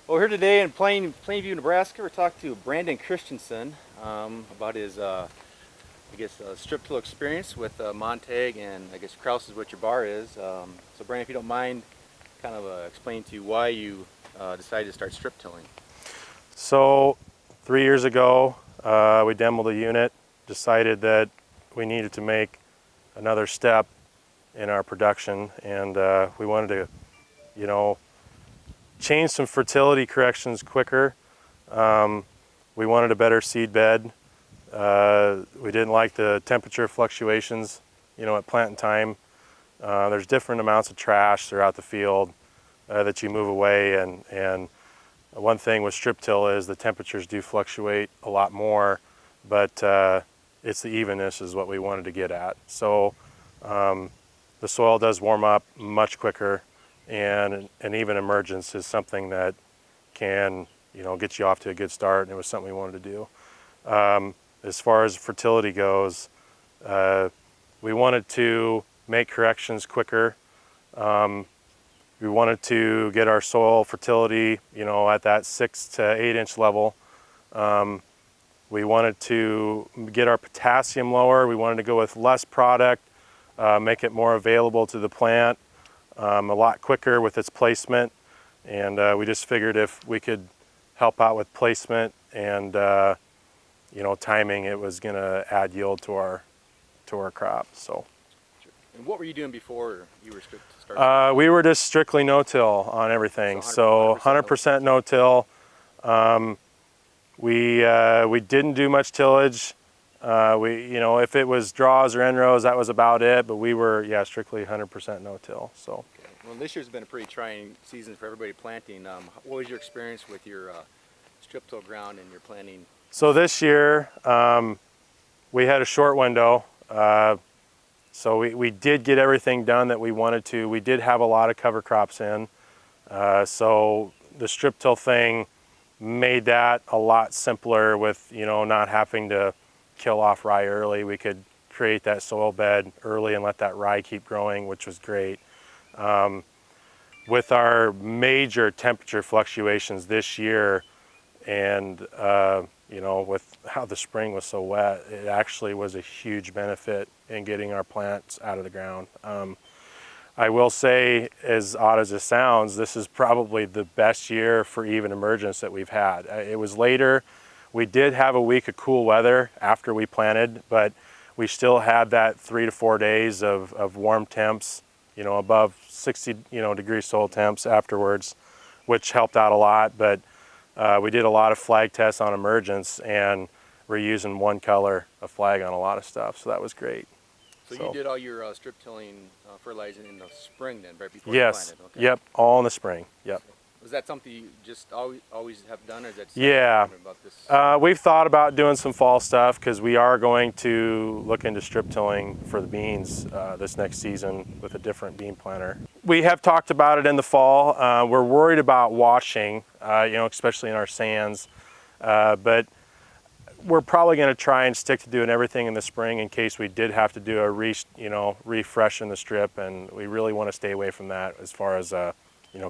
Well, we're here today in Plainview, Nebraska. We're talking to Brandon Christensen about his, strip till experience with Montag, and I guess Kraus is what your bar is. So, Brandon, if you don't mind, kind of explain to you why you decided to start strip tilling. So 3 years ago, we demoed a unit, decided that we needed to make another step in our production, and we wanted to, change some fertility corrections quicker. We wanted a better seed bed. We didn't like the temperature fluctuations, at planting time. There's different amounts of trash throughout the field that you move away, and one thing with strip till is the temperatures do fluctuate a lot more, but it's the evenness is what we wanted to get at. So the soil does warm up much quicker, and an even emergence is something that can get you off to a good start, and it was something we wanted to do. As far as fertility goes, we wanted to make corrections quicker. We wanted to get our soil fertility, at that 6 to 8 inch level. We wanted to get our potassium lower. We wanted to go with less product, make it more available to the plant, a lot quicker with its placement. And we just figured if we could help out with placement and timing, it was going to add yield to our crop. So. And what were you doing before you were started? We were just strictly no-till on everything. So 100% no-till. We didn't do much tillage. If it was draws or end rows, that was about it. But we were, strictly 100% no-till. So. Okay. Well, this year's been a pretty trying season for everybody planting. What was your experience with your strip till ground and your planting? So this year, we had a short window. So we did get everything done that we wanted to. We did have a lot of cover crops in. So the strip till thing made that a lot simpler with, not having to kill off rye early. We could create that soil bed early and let that rye keep growing, which was great. With our major temperature fluctuations this year, and with how the spring was so wet, it actually was a huge benefit in getting our plants out of the ground. I will say, as odd as it sounds, this is probably the best year for even emergence that we've had. It was later. We did have a week of cool weather after we planted, but we still had that 3 to 4 days of warm temps, above 60 degree soil temps afterwards, which helped out a lot. But we did a lot of flag tests on emergence, and we're using one color of flag on a lot of stuff, so that was great. So you did all your strip tilling, fertilizing in the spring then, right before Yes. you planted? Okay. Yep, all in the spring. Yep. Was that something you just always have done, or is that about this? We've thought about doing some fall stuff because we are going to look into strip tilling for the beans this next season with a different bean planter. We have talked about it in the fall. We're worried about washing, especially in our sands, but we're probably going to try and stick to doing everything in the spring in case we did have to do a refresh in the strip, and we really want to stay away from that as far as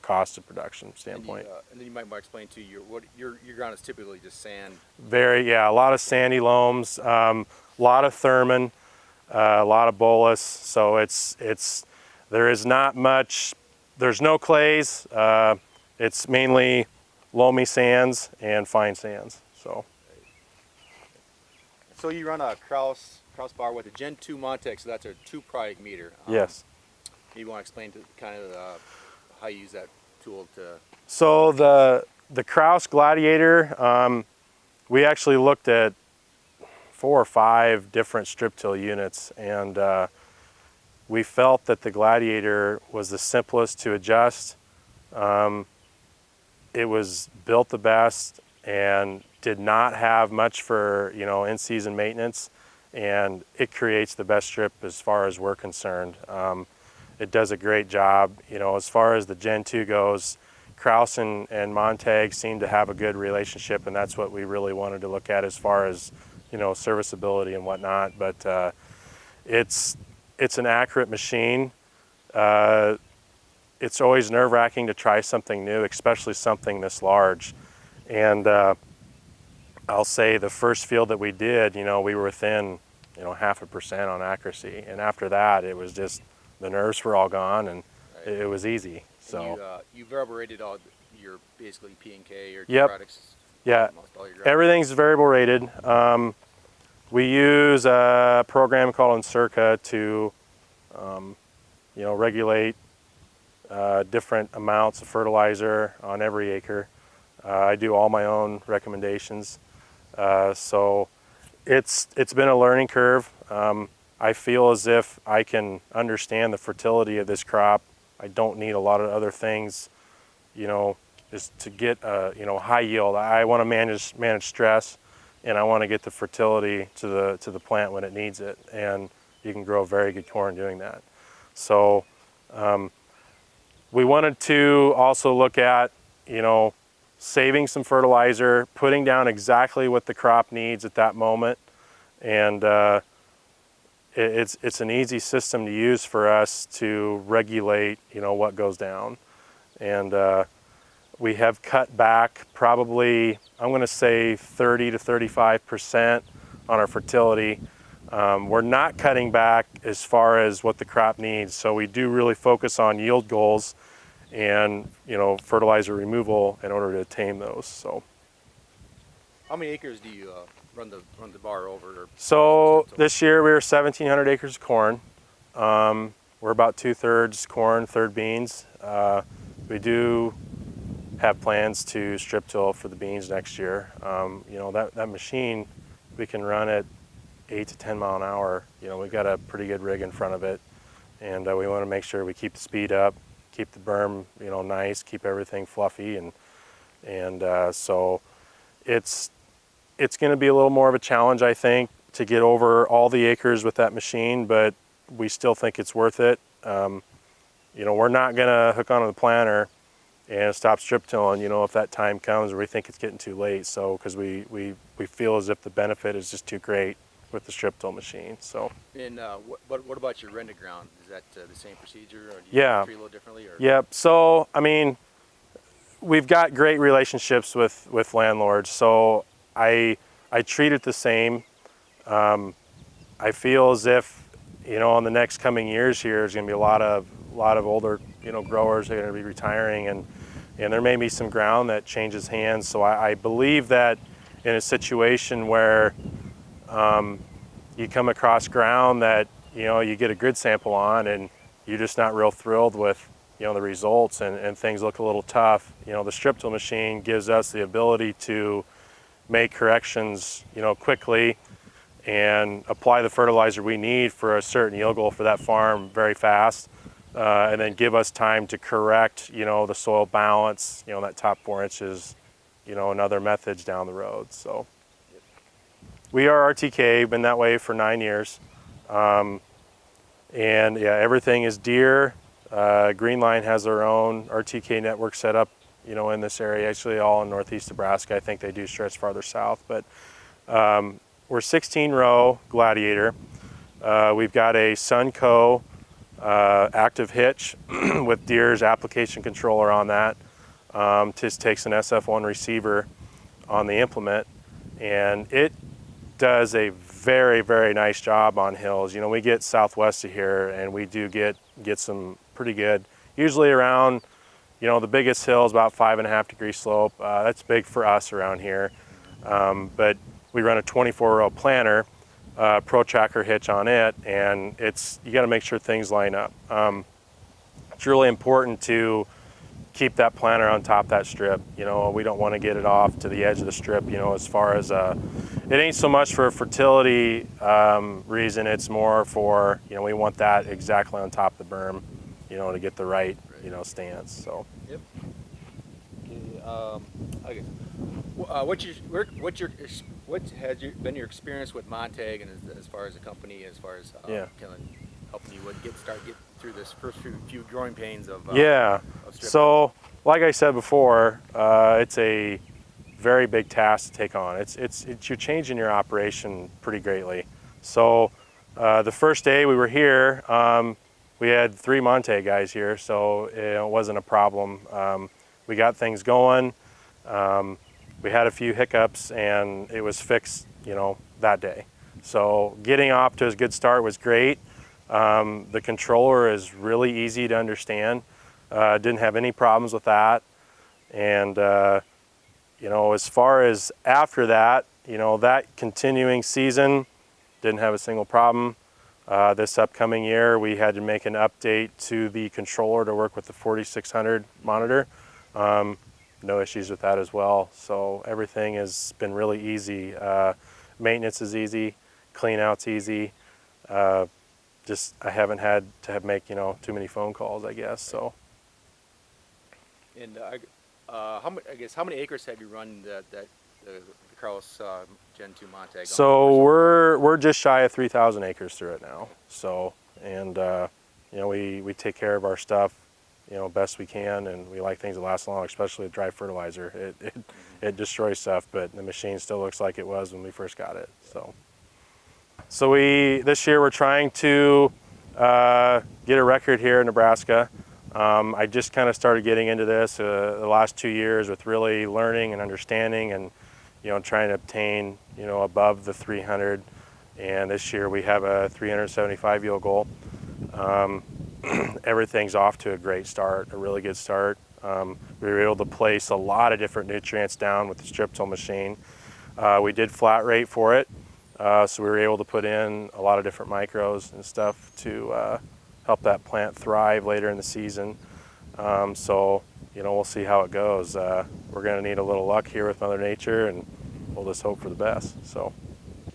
cost of production standpoint. And then you might explain to you your ground is typically just sand. A lot of sandy loams, a lot of Thurman, a lot of bolus. So there is not much. There's no clays. It's mainly loamy sands and fine sands. So you run a Kraus bar with a Gen 2 Montag, so that's a 2 product meter. Yes. You want to explain to kind of how you use that tool to? So the Kraus Gladiator, we actually looked at 4 or 5 different strip till units, and we felt that the Gladiator was the simplest to adjust. It was built the best and did not have much for in-season maintenance, and it creates the best strip as far as we're concerned. It does a great job. As far as the Gen 2 goes, Kraus and Montag seem to have a good relationship, and that's what we really wanted to look at as far as serviceability and whatnot. But it's an accurate machine. it's always nerve-wracking to try something new, especially something this large. And I'll say the first field that we did, we were within 0.5% on accuracy, and after that it was just the nerves were all gone, and Right. it was easy. So And you variable rated all your basically P and K or Yep. products. Yeah, Almost all your everything's variable rated. We use a program called Encirca to regulate different amounts of fertilizer on every acre. I do all my own recommendations. So it's been a learning curve. I feel as if I can understand the fertility of this crop. I don't need a lot of other things, just to get high yield. I want to manage stress, and I want to get the fertility to the plant when it needs it. And you can grow very good corn doing that. So we wanted to also look at, saving some fertilizer, putting down exactly what the crop needs at that moment, and it's an easy system to use for us to regulate, what goes down. And we have cut back probably, I'm going to say 30 to 35% on our fertility. We're not cutting back as far as what the crop needs, so we do really focus on yield goals and fertilizer removal in order to attain those. So How many acres do you run the bar over? So this year we were 1,700 acres of corn. We're about 2/3 corn, 1/3 beans. We do have plans to strip till for the beans next year. That machine, we can run at 8 to 10 mile an hour. We've got a pretty good rig in front of it, and we want to make sure we keep the speed up, keep the berm nice, keep everything fluffy, and so it's going to be a little more of a challenge, I think, to get over all the acres with that machine, but we still think it's worth it. We're not going to hook onto the planter and stop strip tilling, if that time comes where we think it's getting too late. So, because we feel as if the benefit is just too great with the strip till machine. So. And what about your rented ground? Is that the same procedure, or do you Yeah. treat it a little differently? Or? Yep. So, we've got great relationships with landlords. So I treat it the same. I feel as if, in the next coming years here, there's going to be a lot of older, growers that are going to be retiring, and there may be some ground that changes hands. So I believe that in a situation where you come across ground that, you get a good sample on and you're just not real thrilled with, the results, and things look a little tough, the strip till machine gives us the ability to make corrections, quickly, and apply the fertilizer we need for a certain yield goal for that farm very fast, and then give us time to correct, the soil balance, that top 4 inches, and other methods down the road. So we are RTK, been that way for 9 years, and yeah, everything is Deere. Green Line has their own RTK network set up, in this area, actually all in northeast Nebraska. I think they do stretch farther south, but we're 16 row Gladiator. We've got a Sunco active hitch with Deere's application controller on that. Just takes an SF1 receiver on the implement, and it does a very, very nice job on hills. We get southwest of here, and we do get some pretty good, usually around, the biggest hill is about 5.5 degree slope. That's big for us around here. But we run a 24 row planter, Pro Tracker hitch on it, and you got to make sure things line up. It's really important to keep that planter on top of that strip. We don't want to get it off to the edge of the strip, as far as, it ain't so much for a fertility reason, it's more for, we want that exactly on top of the berm, to get the right, stance, so. Yep. Okay. What has been your experience with Montag, and as far as a company, as far as Yeah. kind of helping you get through this first few growing pains of yeah. of strip? So, like I said before, it's a very big task to take on. You're changing your operation pretty greatly. So, the first day we were here, we had 3 Montag guys here, so it wasn't a problem. We got things going. We had a few hiccups, and it was fixed, that day. So getting off to a good start was great. The controller is really easy to understand. Didn't have any problems with that. And as far as after that, that continuing season, didn't have a single problem. This upcoming year, we had to make an update to the controller to work with the 4600 monitor. No issues with that as well. So everything has been really easy. Maintenance is easy, clean out's easy. Just I haven't had to make too many phone calls, I guess. So. And how many acres have you run the Kraus Gen 2 Montag on? So we're just shy of 3,000 acres through it now. So we take care of our stuff best we can, and we like things to last long, especially with dry fertilizer. It destroys stuff, but the machine still looks like it was when we first got it. So this year we're trying to get a record here in Nebraska. I just kind of started getting into this the last 2 years with really learning and understanding, and trying to obtain above the 300. And this year we have a 375 yield goal. Everything's off to a great start, a really good start. We were able to place a lot of different nutrients down with the strip till machine. We did flat rate for it, so we were able to put in a lot of different micros and stuff to help that plant thrive later in the season. So we'll see how it goes. We're going to need a little luck here with Mother Nature, and we'll just hope for the best. So,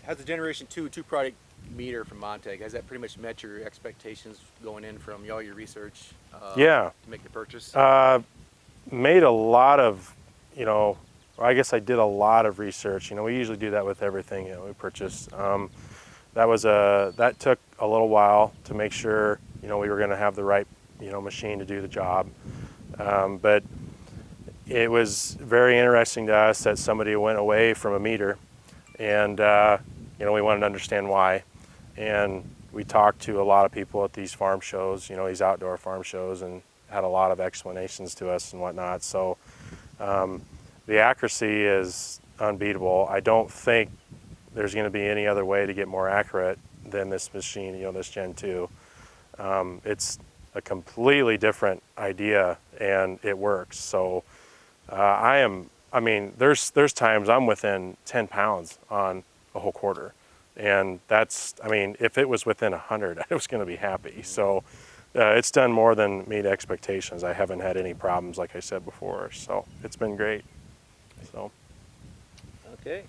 has the Generation 2 two-product meter from Montag, has that pretty much met your expectations going in from all your research yeah, to make the purchase? Made a lot of, I guess I did a lot of research. We usually do that with everything we purchase. That took a little while to make sure we were going to have the right machine to do the job. But it was very interesting to us that somebody went away from a meter, and we wanted to understand why. And we talked to a lot of people at these farm shows, these outdoor farm shows, and had a lot of explanations to us and whatnot. So the accuracy is unbeatable. I don't think there's going to be any other way to get more accurate than this machine, this Gen 2. It's a completely different idea, and it works. So there's times I'm within 10 pounds on a whole quarter. And if it was within 100, I was going to be happy. So it's done more than meet expectations. I haven't had any problems, like I said before. So it's been great. So. Okay.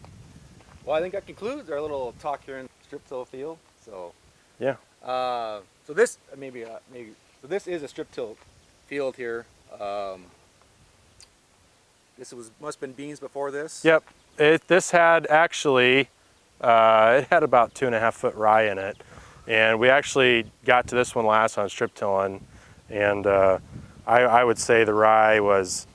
Well, I think that concludes our little talk here in strip till field. So. Yeah. So this this is a strip till field here. Must have been beans before this. Yep. This had actually. It had about 2.5 foot rye in it, and we actually got to this one last on strip tilling, and I would say the rye was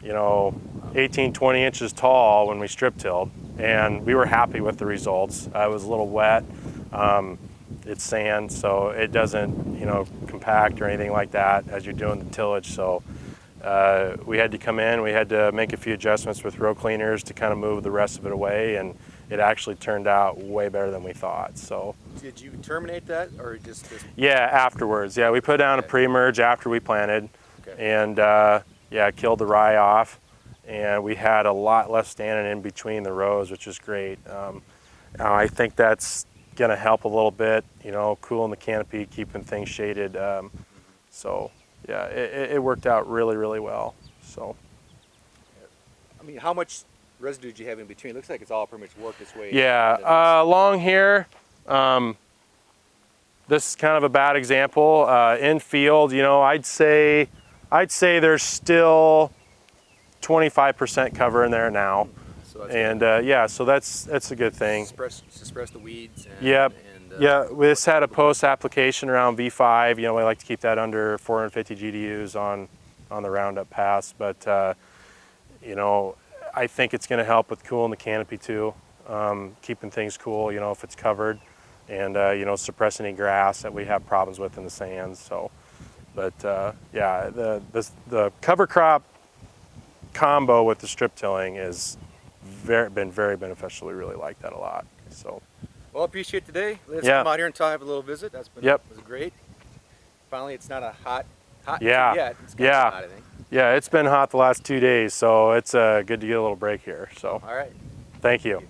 18-20 inches tall when we strip tilled, and we were happy with the results. It was a little wet. It's sand, so it doesn't compact or anything like that as you're doing the tillage. So we had to come in, we had to make a few adjustments with row cleaners to kind of move the rest of it away, and it actually turned out way better than we thought. So did you terminate that, or just yeah, afterwards? Yeah, we put down a pre-merge after we planted, and killed the rye off, and we had a lot less standing in between the rows, which is great. I think that's going to help a little bit, cooling the canopy, keeping things shaded. So yeah, it worked out really, really well. So how much residue did you have in between? It looks like it's all pretty much worked its way. Yeah, along here, this is kind of a bad example. In field, I'd say there's still 25% cover in there now. So that's so that's a good thing. Suppress the weeds. Yep. This had a post application around V5. We like to keep that under 450 GDUs on the Roundup pass, but I think it's going to help with cooling the canopy too, keeping things cool, if it's covered. and you know, suppress any grass that we have problems with in the sands. So, but yeah, the cover crop combo with the strip tilling is been very beneficial. We really like that a lot. So, Well, I appreciate today. Let's Yeah. come out here and have a little visit. That's been Yep. was great. Finally, it's not a hot Yeah. yet. It's Yeah. hot, I think. yeah, it's been hot the last 2 days, so it's good to get a little break here. So, All right. thank you.